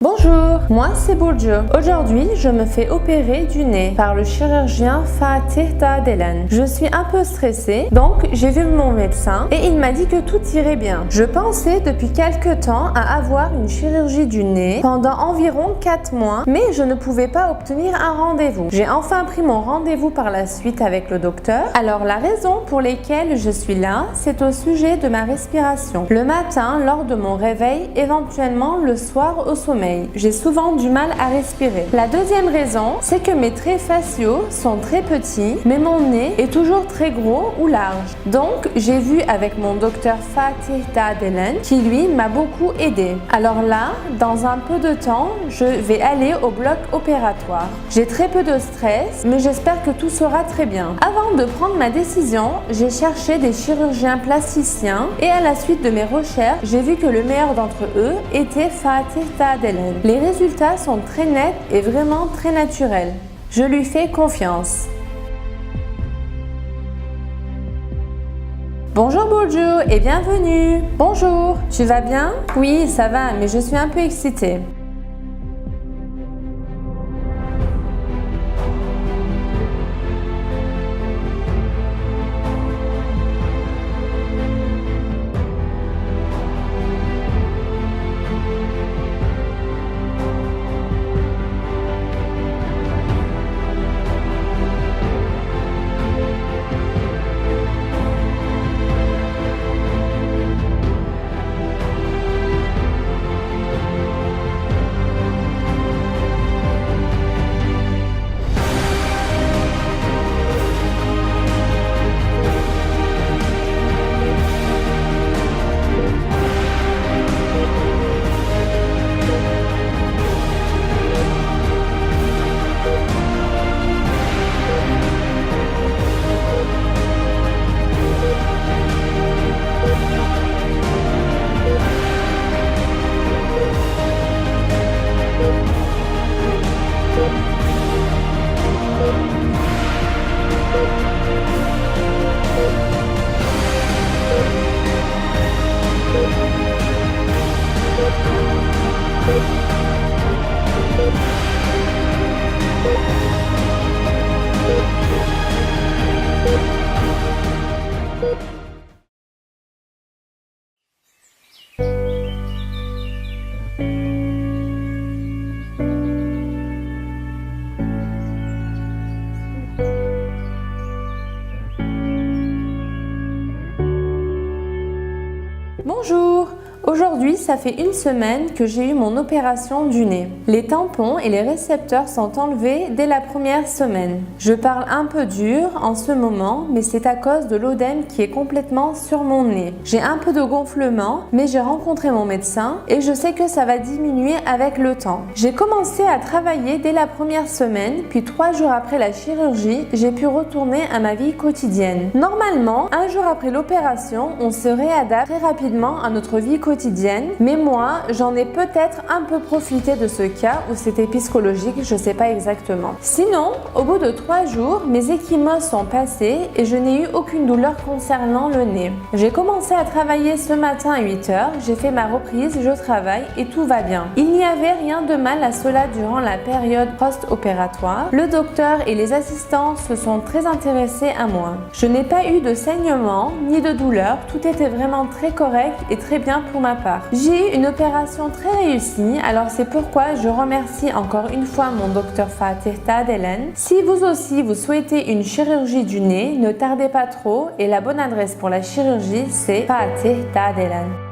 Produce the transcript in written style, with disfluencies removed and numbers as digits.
Bonjour, moi c'est Burcu. Aujourd'hui, je me fais opérer du nez par le chirurgien Fatih Dağdelen. Je suis un peu stressée, donc j'ai vu mon médecin et il m'a dit que tout irait bien. Je pensais depuis quelques temps à avoir une chirurgie du nez pendant environ 4 mois, mais je ne pouvais pas obtenir un rendez-vous. J'ai enfin pris mon rendez-vous par la suite avec le docteur. Alors la raison pour laquelle je suis là, c'est au sujet de ma respiration. Le matin, lors de mon réveil, éventuellement le soir au sommeil. J'ai souvent du mal à respirer. La deuxième raison, c'est que mes traits faciaux sont très petits, mais mon nez est toujours très gros ou large. Donc, j'ai vu avec mon docteur Fatih Dağdelen qui lui m'a beaucoup aidé. Alors là, dans un peu de temps, je vais aller au bloc opératoire. J'ai très peu de stress, mais j'espère que tout sera très bien. Avant de prendre ma décision, j'ai cherché des chirurgiens plasticiens et à la suite de mes recherches, j'ai vu que le meilleur d'entre eux était Fatih Dağdelen. Les résultats sont très nets et vraiment très naturels. Je lui fais confiance. Bonjour Burcu et bienvenue. Bonjour, tu vas bien? Oui, ça va, mais je suis un peu excitée. Bonjour! Aujourd'hui, ça fait une semaine que j'ai eu mon opération du nez. Les tampons et les récepteurs sont enlevés dès la première semaine. Je parle un peu dur en ce moment, mais c'est à cause de l'œdème qui est complètement sur mon nez. J'ai un peu de gonflement, mais j'ai rencontré mon médecin et je sais que ça va diminuer avec le temps. J'ai commencé à travailler dès la première semaine, puis 3 jours après la chirurgie, j'ai pu retourner à ma vie quotidienne. Normalement, un jour après l'opération, on se réadapte très rapidement à notre vie quotidienne. Mais moi, j'en ai peut-être un peu profité de ce cas où c'était psychologique, je sais pas exactement. Sinon, au bout de 3 jours, mes ecchymoses sont passées et je n'ai eu aucune douleur concernant le nez. J'ai commencé à travailler ce matin à 8 h, j'ai fait ma reprise, je travaille et tout va bien. Il n'y avait rien de mal à cela durant la période post-opératoire. Le docteur et les assistants se sont très intéressés à moi. Je n'ai pas eu de saignement ni de douleur, tout était vraiment très correct et très bien pour ma part. J'ai eu une opération très réussie, alors c'est pourquoi je remercie encore une fois mon docteur Fatih Dağdelen. Si vous aussi vous souhaitez une chirurgie du nez, ne tardez pas trop et la bonne adresse pour la chirurgie c'est Fatih Dağdelen.